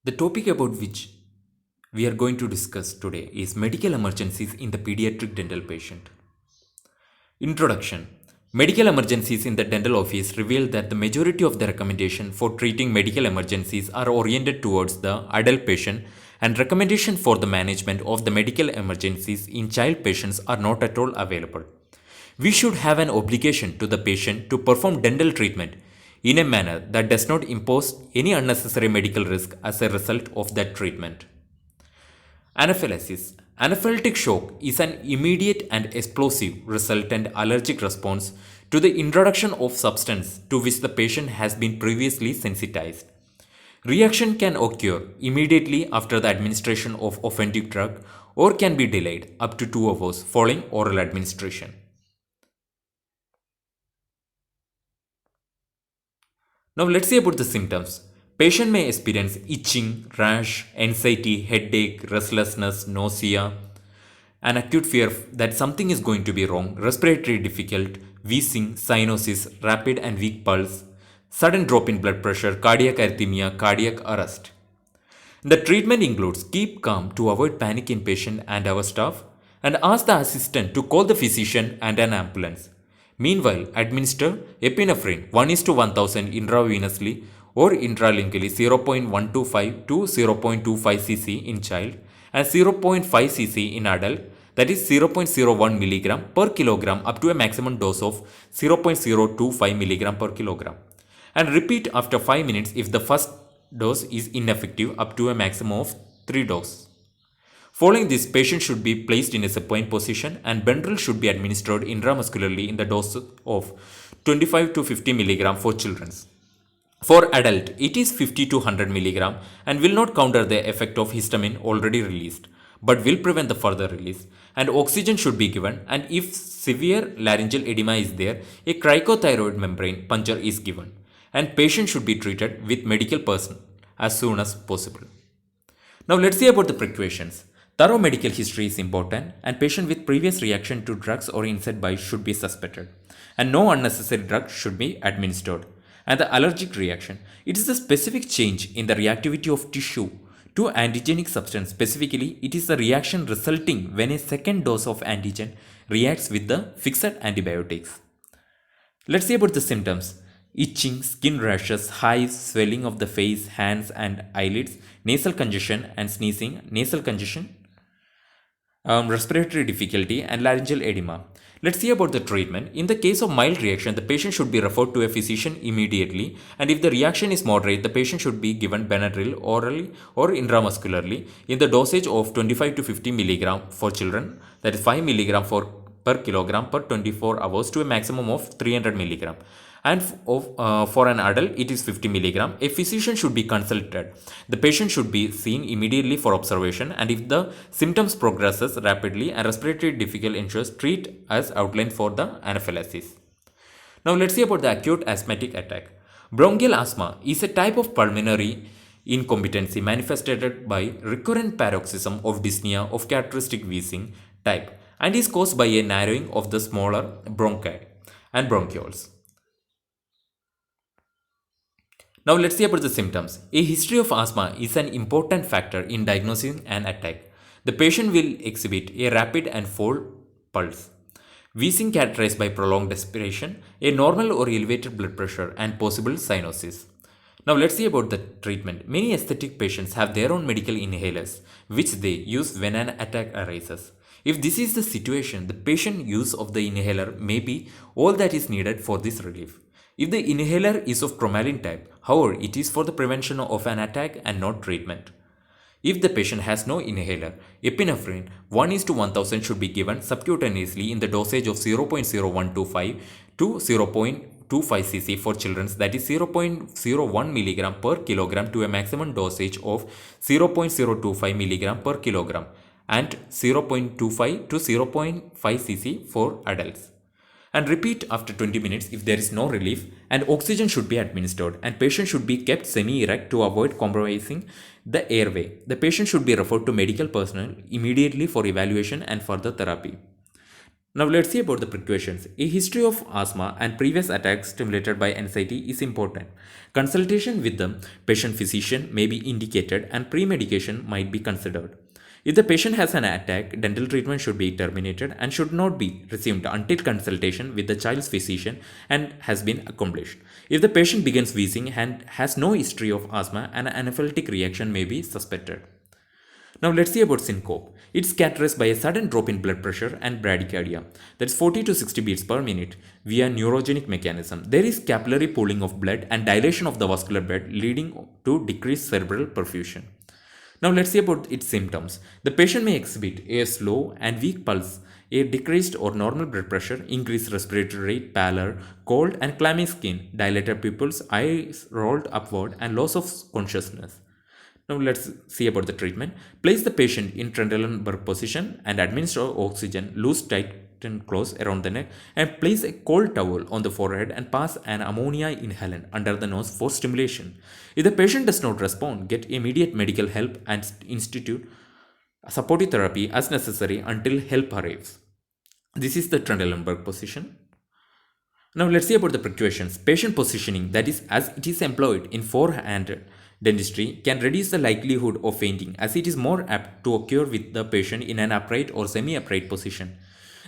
The topic about which we are going to discuss today is medical emergencies in the pediatric dental patient. Introduction. Medical emergencies in the dental office reveal that the majority of the recommendation for treating medical emergencies are oriented towards the adult patient, and recommendation for the management of the medical emergencies in child patients are not at all available. We should have an obligation to the patient to perform dental treatment in a manner that does not impose any unnecessary medical risk as a result of that treatment. Anaphylaxis. Anaphylactic shock is an immediate and explosive resultant allergic response to the introduction of substance to which the patient has been previously sensitized. Reaction can occur immediately after the administration of offending drug or can be delayed up to 2 hours following oral administration. Now let's see about the symptoms. Patient may experience itching, rash, anxiety, headache, restlessness, nausea, an acute fear that something is going to be wrong, respiratory difficult, wheezing, cyanosis, rapid and weak pulse, sudden drop in blood pressure, cardiac arrhythmia, cardiac arrest. The treatment includes keep calm to avoid panic in patient and our staff, and ask the assistant to call the physician and an ambulance. Meanwhile, administer epinephrine 1:1000 intravenously or intralingually 0.125 to 0.25 cc in child and 0.5 cc in adult, that is 0.01 milligram per kilogram up to a maximum dose of 0.025 milligram per kilogram, and repeat after 5 minutes if the first dose is ineffective up to a maximum of 3 doses. Following this, patient should be placed in a supine position and Benadryl should be administered intramuscularly in the dose of 25 to 50 mg for children. For adult, it is 50 to 100 mg and will not counter the effect of histamine already released, but will prevent the further release, and oxygen should be given, and if severe laryngeal edema is there, a cricothyroid membrane puncture is given, and patient should be treated with medical personnel as soon as possible. Now let's see about the precautions. Thorough medical history is important, and patient with previous reaction to drugs or insect bites should be suspected, and no unnecessary drugs should be administered. And the allergic reaction, it is a specific change in the reactivity of tissue to antigenic substance. Specifically, it is a reaction resulting when a second dose of antigen reacts with the fixed antibiotics. Let's see about the symptoms. Itching, skin rashes, hives, swelling of the face, hands and eyelids, nasal congestion and sneezing, nasal congestion, respiratory difficulty and laryngeal edema. Let's see about the treatment. In the case of mild reaction, the patient should be referred to a physician immediately, and if the reaction is moderate, the patient should be given Benadryl orally or intramuscularly in the dosage of 25 to 50 mg for children, that is 5 mg per kilogram per 24 hours to a maximum of 300 mg. And for an adult, it is 50 mg. A physician should be consulted. The patient should be seen immediately for observation, and if the symptoms progresses rapidly and respiratory difficulty ensures, treat as outlined for the anaphylaxis. Now let's see about the acute asthmatic attack. Bronchial asthma is a type of pulmonary incompetency manifested by recurrent paroxysm of dyspnea of characteristic wheezing type and is caused by a narrowing of the smaller bronchi and bronchioles. Now let's see about the symptoms. A history of asthma is an important factor in diagnosing an attack. The patient will exhibit a rapid and full pulse, wheezing characterized by prolonged respiration, a normal or elevated blood pressure and possible cyanosis. Now let's see about the treatment. Many aesthetic patients have their own medical inhalers which they use when an attack arises. If this is the situation, the patient use of the inhaler may be all that is needed for this relief. If the inhaler is of bromelain type, however, it is for the prevention of an attack and not treatment. If the patient has no inhaler, epinephrine 1:1000 should be given subcutaneously in the dosage of 0.0125 to 0.25 cc for children, that is 0.01 mg per kilogram to a maximum dosage of 0.025 mg per kilogram, and 0.25 to 0.5 cc for adults. And repeat after 20 minutes if there is no relief, and oxygen should be administered, and patient should be kept semi-erect to avoid compromising the airway. The patient should be referred to medical personnel immediately for evaluation and further therapy. Now let's see about the precautions. A history of asthma and previous attacks stimulated by anxiety is important. Consultation with the patient physician may be indicated and pre-medication might be considered. If the patient has an attack, dental treatment should be terminated and should not be resumed until consultation with the child's physician and has been accomplished. If the patient begins wheezing and has no history of asthma, an anaphylactic reaction may be suspected. Now let's see about syncope. It's characterized by a sudden drop in blood pressure and bradycardia, that is 40 to 60 beats per minute, via neurogenic mechanism. There is capillary pooling of blood and dilation of the vascular bed leading to decreased cerebral perfusion. Now let's see about its symptoms. The patient may exhibit a slow and weak pulse, a decreased or normal blood pressure, increased respiratory rate, pallor, cold and clammy skin, dilated pupils, eyes rolled upward and loss of consciousness. Now let's see about the treatment. Place the patient in Trendelenburg position and administer oxygen, loose tightened close around the neck, and place a cold towel on the forehead and pass an ammonia inhalant under the nose for stimulation. If the patient does not respond, get immediate medical help and institute supportive therapy as necessary until help arrives. This is the Trendelenburg position. Now let's see about the precautions. Patient positioning, that is, as it is employed in forehand dentistry, can reduce the likelihood of fainting as it is more apt to occur with the patient in an upright or semi-upright position.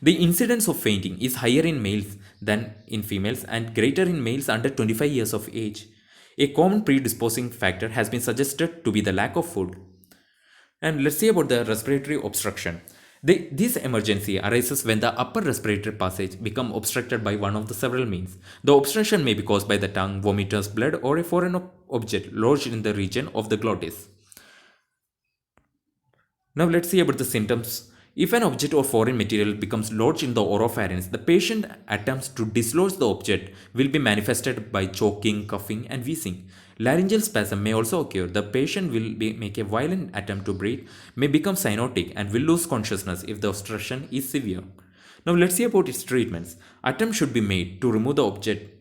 The incidence of fainting is higher in males than in females and greater in males under 25 years of age. A common predisposing factor has been suggested to be the lack of food. And let's see about the respiratory obstruction. This emergency arises when the upper respiratory passage becomes obstructed by one of the several means. The obstruction may be caused by the tongue, vomitous blood, or a foreign object lodged in the region of the glottis. Now let's see about the symptoms. If an object or foreign material becomes lodged in the oropharynx, the patient attempts to dislodge the object will be manifested by choking, coughing, and wheezing. Laryngeal spasm may also occur. The patient will make a violent attempt to breathe, may become cyanotic, and will lose consciousness if the obstruction is severe. Now let's see about its treatments. Attempt should be made to remove the object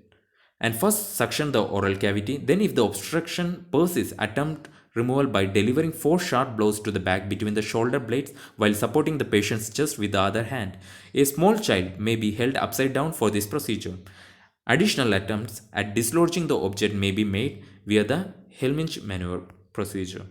and first suction the oral cavity. Then if the obstruction persists, attempt removal by delivering 4 sharp blows to the back between the shoulder blades while supporting the patient's chest with the other hand. A small child may be held upside down for this procedure. Additional attempts at dislodging the object may be made via the Helminch maneuver procedure.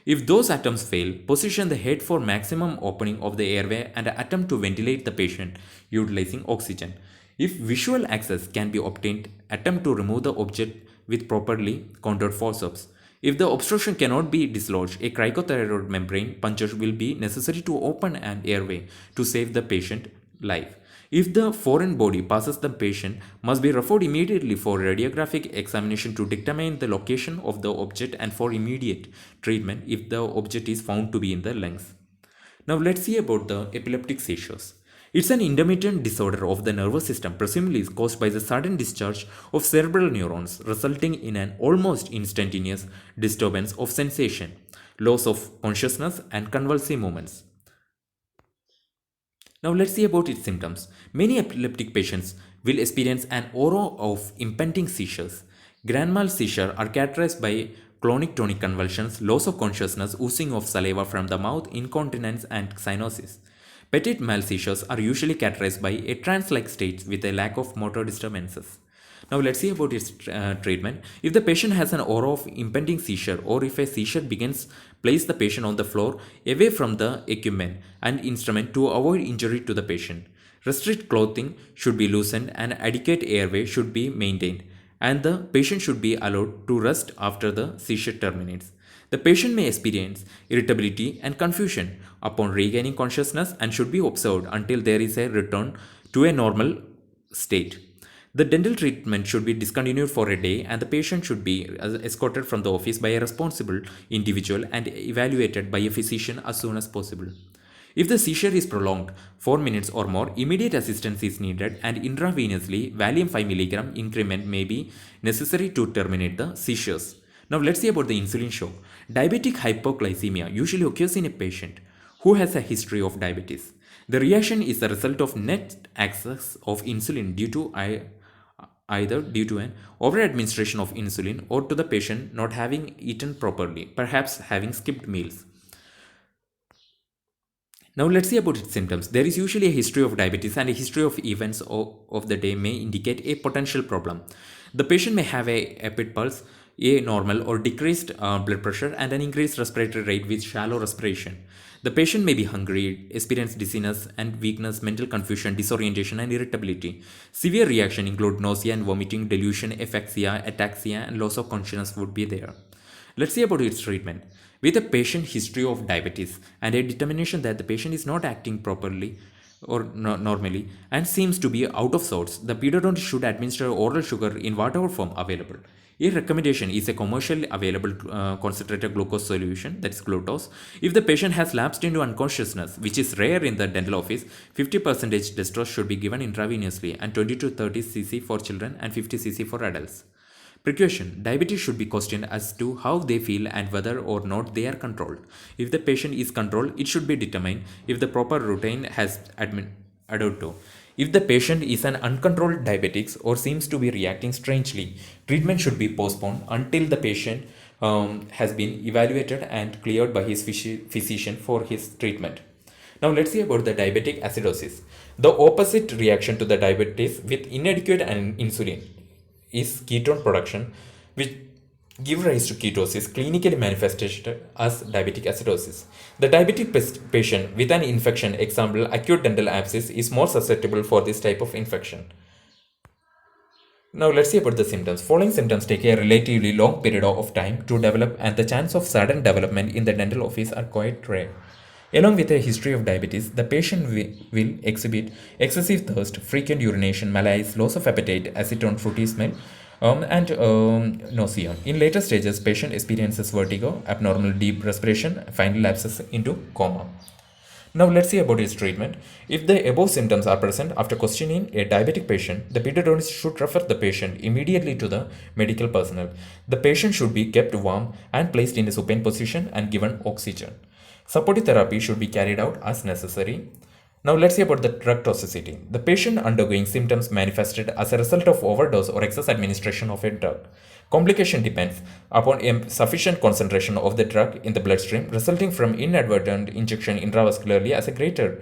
If those attempts fail, position the head for maximum opening of the airway and attempt to ventilate the patient utilizing oxygen. If visual access can be obtained, attempt to remove the object with properly contoured forceps. If the obstruction cannot be dislodged, a cricothyroid membrane puncture will be necessary to open an airway to save the patient life. If the foreign body passes, the patient must be referred immediately for radiographic examination to determine the location of the object and for immediate treatment if the object is found to be in the lungs. Now let's see about the epileptic seizures. It's an intermittent disorder of the nervous system, presumably caused by the sudden discharge of cerebral neurons, resulting in an almost instantaneous disturbance of sensation, loss of consciousness, and convulsive movements. Now let's see about its symptoms. Many epileptic patients will experience an aura of impending seizures. Grand mal seizures are characterized by clonic-tonic convulsions, loss of consciousness, oozing of saliva from the mouth, incontinence, and cyanosis. Petit mal seizures are usually characterized by a trance-like state with a lack of motor disturbances. Now let's see about its treatment. If the patient has an aura of impending seizure or if a seizure begins, place the patient on the floor away from the equipment and instrument to avoid injury to the patient. Restrict clothing should be loosened and adequate airway should be maintained, and the patient should be allowed to rest after the seizure terminates. The patient may experience irritability and confusion upon regaining consciousness and should be observed until there is a return to a normal state. The dental treatment should be discontinued for a day and the patient should be escorted from the office by a responsible individual and evaluated by a physician as soon as possible. If the seizure is prolonged 4 minutes or more, immediate assistance is needed and intravenously Valium 5 mg increment may be necessary to terminate the seizures. Now let's see about the insulin shock. Diabetic hypoglycemia usually occurs in a patient who has a history of diabetes. The reaction is the result of net excess of insulin due to either due to an over-administration of insulin or to the patient not having eaten properly, perhaps having skipped meals. Now let's see about its symptoms. There is usually a history of diabetes, and a history of events of the day may indicate a potential problem. The patient may have a rapid pulse, a normal or decreased blood pressure, and an increased respiratory rate with shallow respiration. The patient may be hungry, experience dizziness and weakness, mental confusion, disorientation, and irritability. Severe reaction include nausea and vomiting, delusion, aphaxia, ataxia, and loss of consciousness would be there. Let's see about its treatment. With a patient history of diabetes and a determination that the patient is not acting properly or normally and seems to be out of sorts, the pediatrician should administer oral sugar in whatever form available. A recommendation is a commercially available concentrated glucose solution, that is glucose. If the patient has lapsed into unconsciousness, which is rare in the dental office, 50% dextrose should be given intravenously, and 20 to 30 cc for children and 50 cc for adults. Precaution. Diabetes should be questioned as to how they feel and whether or not they are controlled. If the patient is controlled, it should be determined if the proper routine has adhered to. If the patient is an uncontrolled diabetic or seems to be reacting strangely, treatment should be postponed until the patient has been evaluated and cleared by his physician for his treatment. Now let's see about the diabetic acidosis. The opposite reaction to the diabetes with inadequate insulin is ketone production, which give rise to ketosis, clinically manifested as diabetic acidosis. The diabetic patient with an infection, example acute dental abscess, is more susceptible for this type of infection. Now let's see about the symptoms. Following symptoms take a relatively long period of time to develop, and the chance of sudden development in the dental office are quite rare. Along with a history of diabetes, the patient will exhibit excessive thirst, frequent urination, malaise, loss of appetite, acetone, fruity smell, and nausea. In later stages, patient experiences vertigo, abnormal deep respiration, finally lapses into coma. Now let's see about its treatment. If the above symptoms are present after questioning a diabetic patient, the pediatrician should refer the patient immediately to the medical personnel. The patient should be kept warm and placed in a supine position and given oxygen. Supportive therapy should be carried out as necessary. Now let's see about the drug toxicity. The patient undergoing symptoms manifested as a result of overdose or excess administration of a drug. Complication depends upon a sufficient concentration of the drug in the bloodstream resulting from inadvertent injection intravascularly as a greater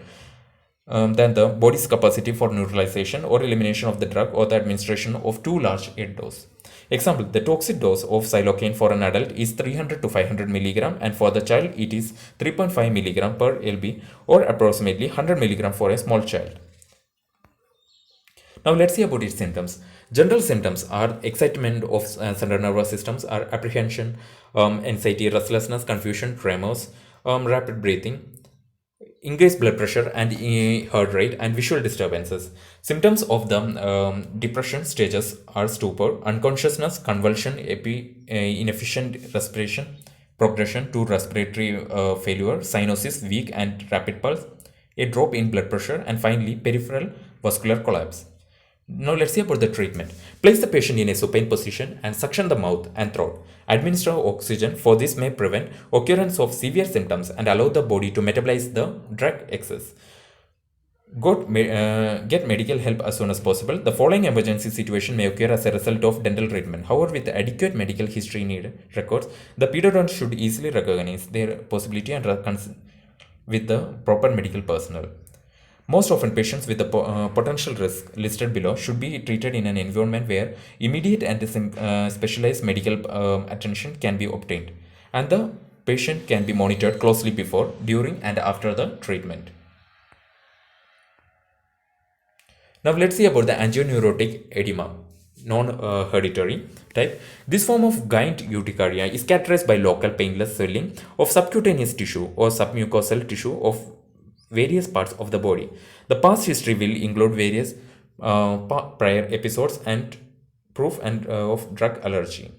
than the body's capacity for neutralization or elimination of the drug, or the administration of too large a dose. Example, the toxic dose of xylocaine for an adult is 300 to 500 mg, and for the child it is 3.5 mg per lb, or approximately 100 mg for a small child. Now let's see about its symptoms. General symptoms are excitement of central nervous systems, are apprehension, anxiety, restlessness, confusion, tremors, rapid breathing, increased blood pressure and heart rate, and visual disturbances. Symptoms of the depression stages are stupor, unconsciousness, convulsion, inefficient respiration, progression to respiratory failure, cyanosis, weak and rapid pulse, a drop in blood pressure, and finally peripheral vascular collapse. Now let's see about the treatment. Place the patient in a supine position and suction the mouth and throat. Administer oxygen, for this may prevent occurrence of severe symptoms and allow the body to metabolize the drug excess. Get medical help as soon as possible. The following emergency situation may occur as a result of dental treatment. However, with adequate medical history records, the pediatrician should easily recognize their possibility and with the proper medical personnel. Most often, patients with the potential risk listed below should be treated in an environment where immediate and specialized medical attention can be obtained, and the patient can be monitored closely before, during, and after the treatment. Now let's see about the angioneurotic edema, non-hereditary type. This form of giant urticaria is characterized by local painless swelling of subcutaneous tissue or submucosal tissue of various parts of the body. The past history will include various prior episodes and proof of drug allergy.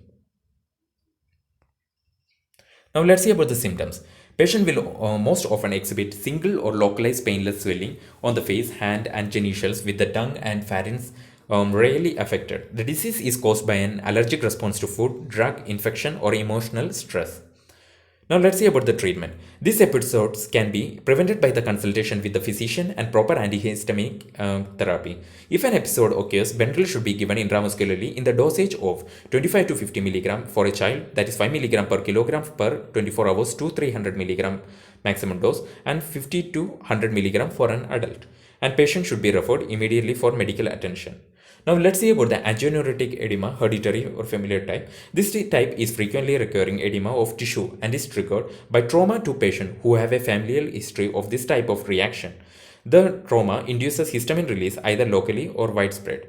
Now let's see about the symptoms. Patient will most often exhibit single or localized painless swelling on the face, hand, and genitals, with the tongue and pharynx rarely affected. The disease is caused by an allergic response to food, drug, infection, or emotional stress. Now let's see about the treatment. These episodes can be prevented by the consultation with the physician and proper antihistaminic therapy. If an episode occurs, ventilate should be given intramuscularly in the dosage of 25 to 50 mg for a child, that is 5 mg per kilogram per 24 hours to 300 mg maximum dose, and 50 to 100 mg for an adult. And patient should be referred immediately for medical attention. Now let's see about the angioneuritic edema, hereditary or familial type. This type is frequently recurring edema of tissue and is triggered by trauma to patients who have a familial history of this type of reaction. The trauma induces histamine release either locally or widespread.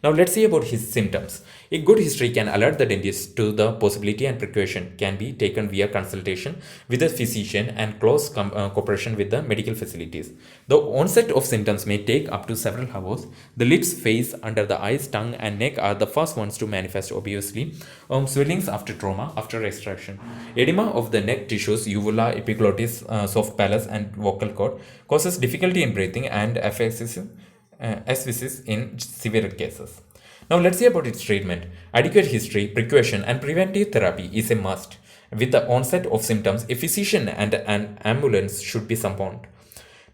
Now let's see about his symptoms. A good history can alert the dentist to the possibility, and precaution can be taken via consultation with a physician and close cooperation with the medical facilities. The onset of symptoms may take up to several hours. The lips, face, under the eyes, tongue and neck are the first ones to manifest obviously. Swellings after trauma, after extraction. Edema of the neck tissues, uvula, epiglottis, soft palate and vocal cord causes difficulty in breathing and affects asphyxis in severe cases. Now let's see about its treatment. Adequate history, precaution and preventive therapy is a must. With the onset of symptoms, a physician and an ambulance should be summoned.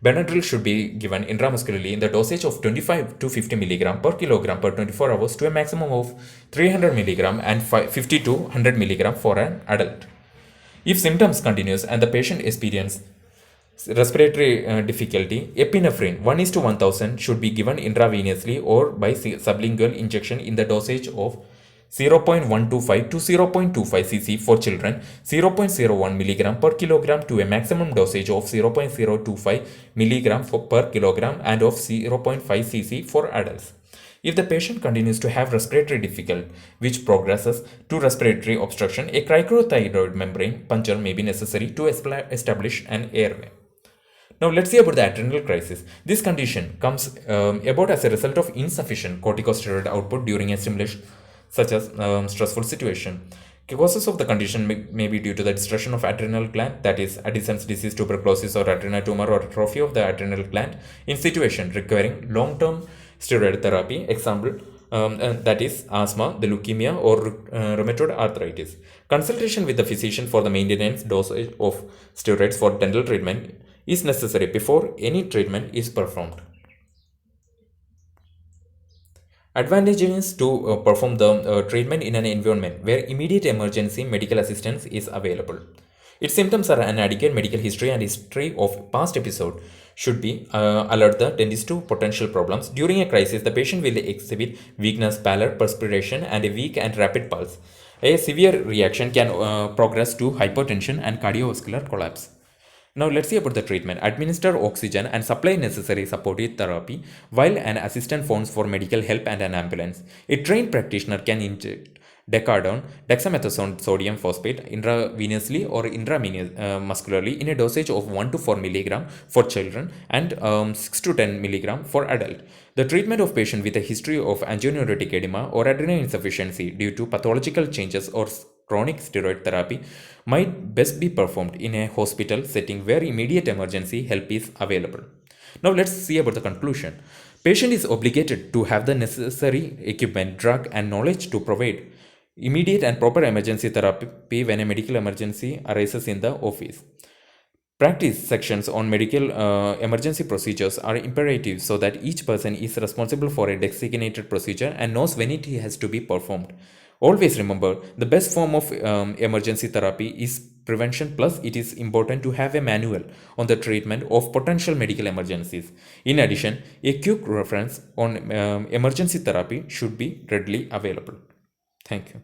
Benadryl should be given intramuscularly in the dosage of 25 to 50 mg per kilogram per 24 hours to a maximum of 300 mg and 50 to 100 mg for an adult. If symptoms continues and the patient experiences respiratory difficulty, epinephrine 1:1000 should be given intravenously or by sublingual injection in the dosage of 0.125 to 0.25 cc for children, 0.01 mg per kilogram to a maximum dosage of 0.025 mg per kilogram and of 0.5 cc for adults. If the patient continues to have respiratory difficulty, which progresses to respiratory obstruction, a cricothyroid membrane puncture may be necessary to establish an airway. Now let's see about the adrenal crisis. This condition comes about as a result of insufficient corticosteroid output during a stimulation such as stressful situation. Causes of the condition may be due to the destruction of adrenal gland, that is Addison's disease, tuberculosis or adrenal tumor or atrophy of the adrenal gland in situation requiring long-term steroid therapy, example that is asthma, the leukemia or rheumatoid arthritis. Consultation with the physician for the maintenance dosage of steroids for dental treatment is necessary before any treatment is performed. Advantages to perform the treatment in an environment where immediate emergency medical assistance is available. Its symptoms are inadequate medical history and history of past episode should be alert the dentist to potential problems. During a crisis, the patient will exhibit weakness, pallor, perspiration and a weak and rapid pulse. A severe reaction can progress to hypotension and cardiovascular collapse. Now let's see about the treatment. Administer oxygen and supply necessary supportive therapy while an assistant phones for medical help and an ambulance. A trained practitioner can inject decadone, dexamethasone sodium phosphate intravenously or intramuscularly in a dosage of 1 to 4 mg for children and 6 to 10 mg for adult. The treatment of patient with a history of angioneuritic edema or adrenal insufficiency due to pathological changes or chronic steroid therapy might best be performed in a hospital setting where immediate emergency help is available. Now let's see about the conclusion. Patient is obligated to have the necessary equipment, drug and knowledge to provide immediate and proper emergency therapy when a medical emergency arises in the office. Practice sections on medical emergency procedures are imperative so that each person is responsible for a designated procedure and knows when it has to be performed. Always remember, the best form of emergency therapy is prevention, plus it is important to have a manual on the treatment of potential medical emergencies. In addition, a quick reference on emergency therapy should be readily available. Thank you.